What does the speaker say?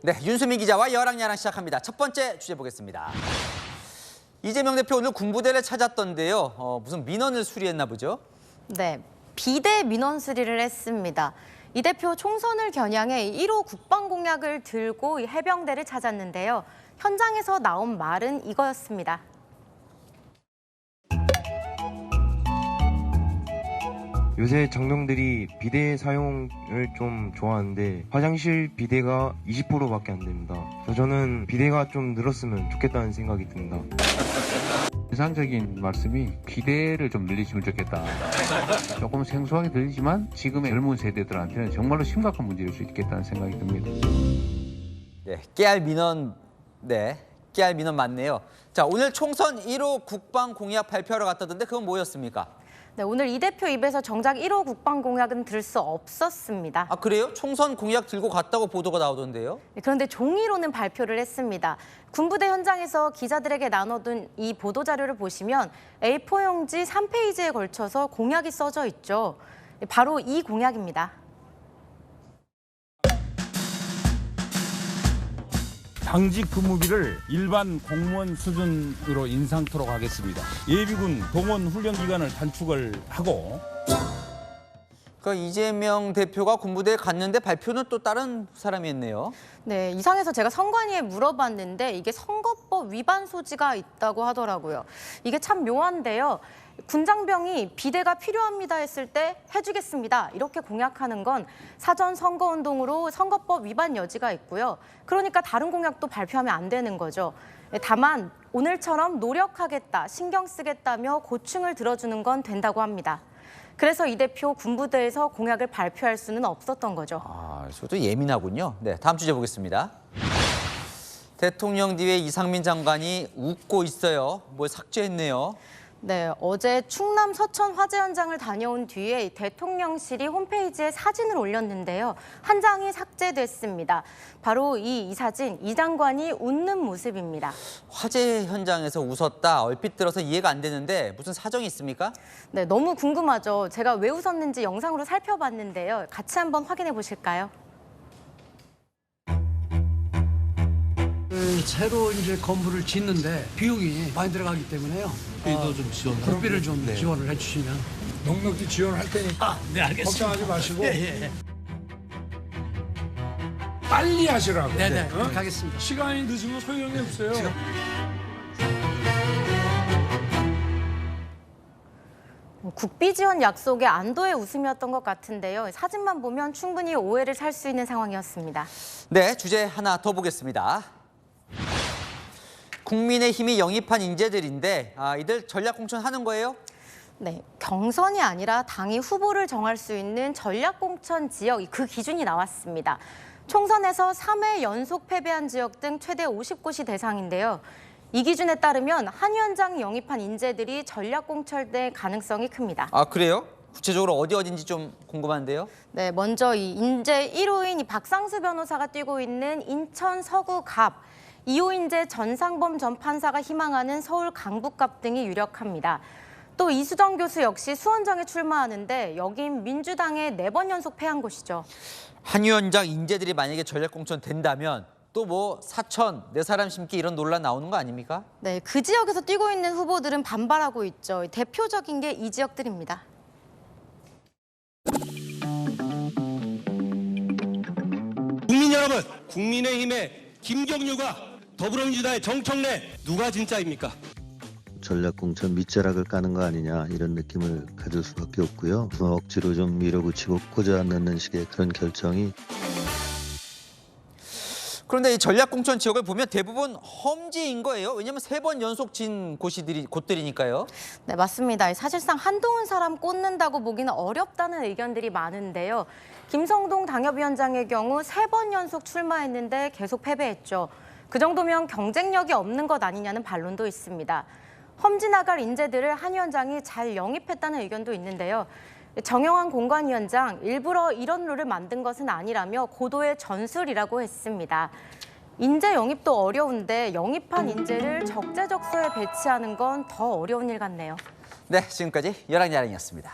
네, 윤수민 기자와 여랑야랑 시작합니다. 첫 번째 주제 보겠습니다. 이재명 대표 오늘 군부대를 찾았던데요. 무슨 민원을 수리했나 보죠? 네, 비대 민원 수리를 했습니다. 이 대표 총선을 겨냥해 1호 국방 공약을 들고 이 해병대를 찾았는데요. 현장에서 나온 말은 이거였습니다. 요새 장병들이 비대 사용을 좀 좋아하는데 화장실 비대가 20%밖에 안 됩니다. 그래서 저는 비대가 좀 늘었으면 좋겠다는 생각이 듭니다. 인상적인 말씀이 비대를 좀 늘리시면 좋겠다. 조금 생소하게 들리지만 지금의 젊은 세대들한테는 정말로 심각한 문제일 수 있겠다는 생각이 듭니다. 네, 깨알 민원, 깨알 민원 맞네요. 자, 오늘 총선 1호 국방 공약 발표하러 갔다던데 그건 뭐였습니까? 네, 오늘 이 대표 입에서 정작 1호 국방 공약은 들을 수 없었습니다. 아, 그래요? 총선 공약 들고 갔다고 보도가 나오던데요? 네, 그런데 종이로는 발표를 했습니다. 군부대 현장에서 기자들에게 나눠둔 이 보도자료를 보시면 A4 용지 3페이지에 걸쳐서 공약이 써져 있죠. 바로 이 공약입니다. 당직 근무비를 일반 공무원 수준으로 인상토록 하겠습니다. 예비군 동원 훈련 기간을 단축을 하고. 그러니까 이재명 대표가 군부대에 갔는데 발표는 또 다른 사람이 했네요. 네, 이상해서 제가 선관위에 물어봤는데 이게 선거법 위반 소지가 있다고 하더라고요. 이게 참 묘한데요. 군장병이 비대가 필요합니다 했을 때 해주겠습니다. 이렇게 공약하는 건 사전 선거운동으로 선거법 위반 여지가 있고요. 그러니까 다른 공약도 발표하면 안 되는 거죠. 다만 오늘처럼 노력하겠다, 신경 쓰겠다며 고충을 들어주는 건 된다고 합니다. 그래서 이 대표 군부대에서 공약을 발표할 수는 없었던 거죠. 아, 저도 예민하군요. 네, 다음 주제 보겠습니다. 대통령 뒤에 이상민 장관이 웃고 있어요. 뭘 삭제했네요. 네, 어제 충남 서천 화재 현장을 다녀온 뒤에 대통령실이 홈페이지에 사진을 올렸는데요. 한 장이 삭제됐습니다. 바로 이 사진, 이 장관이 웃는 모습입니다. 화재 현장에서 웃었다. 얼핏 들어서 이해가 안 되는데 무슨 사정이 있습니까? 네, 너무 궁금하죠. 제가 왜 웃었는지 영상으로 살펴봤는데요. 같이 한번 확인해 보실까요? 새로 이제 건물을 짓는데 비용이 많이 들어가기 때문에요. 국비도 좀 지원. 국비를 좀 지원을 해주시면. 넉넉히 지원할 테니까. 네, 알겠습니다. 걱정하지 마시고. 예. 빨리 하시라고. 네네, 그렇게 하겠습니다. 시간이 늦으면 소용이 없어요. 국비 지원 약속에 안도의 웃음이었던 것 같은데요. 사진만 보면 충분히 오해를 살 수 있는 상황이었습니다. 네, 주제 하나 더 보겠습니다. 국민의힘이 영입한 인재들인데 이들 전략 공천하는 거예요? 네, 경선이 아니라 당이 후보를 정할 수 있는 전략공천 지역, 그 기준이 나왔습니다. 총선에서 3회 연속 패배한 지역 등 최대 50곳이 대상인데요. 이 기준에 따르면 한 위원장이 영입한 인재들이 전략공천될 가능성이 큽니다. 아, 그래요? 구체적으로 어딘지 좀 궁금한데요. 네, 먼저 이 인재 1호인 이 박상수 변호사가 뛰고 있는 인천 서구갑, 2호 인재 전상범 전 판사가 희망하는 서울 강북갑 등이 유력합니다. 또 이수정 교수 역시 수원정에 출마하는데 여긴 민주당의 4번 연속 패한 곳이죠. 한 위원장 인재들이 만약에 전략 공천 된다면 또 뭐 사천, 네 사람 심기 이런 논란 나오는 거 아닙니까? 네, 그 지역에서 뛰고 있는 후보들은 반발하고 있죠. 대표적인 게 이 지역들입니다. 국민 여러분, 국민의힘의 김경유가 더불어민주당의 정청래 누가 진짜입니까? 전략공천 밑자락을 까는 거 아니냐 이런 느낌을 가질 수밖에 없고요. 억지로 좀 밀어붙이고 꽂아 넣는 식의 그런 결정이. 그런데 이 전략 공천 지역을 보면 대부분 험지인 거예요. 왜냐하면 3번 연속 진 곳들이니까요. 네, 맞습니다. 사실상 한동훈 사람 꽂는다고 보기는 어렵다는 의견들이 많은데요. 김성동 당협위원장의 경우 3번 연속 출마했는데 계속 패배했죠. 그 정도면 경쟁력이 없는 것 아니냐는 반론도 있습니다. 험지 나갈 인재들을 한 위원장이 잘 영입했다는 의견도 있는데요. 정영환 공관위원장, 일부러 이런 룰을 만든 것은 아니라며 고도의 전술이라고 했습니다. 인재 영입도 어려운데 영입한 인재를 적재적소에 배치하는 건 더 어려운 일 같네요. 네, 지금까지 여랑야랑이었습니다.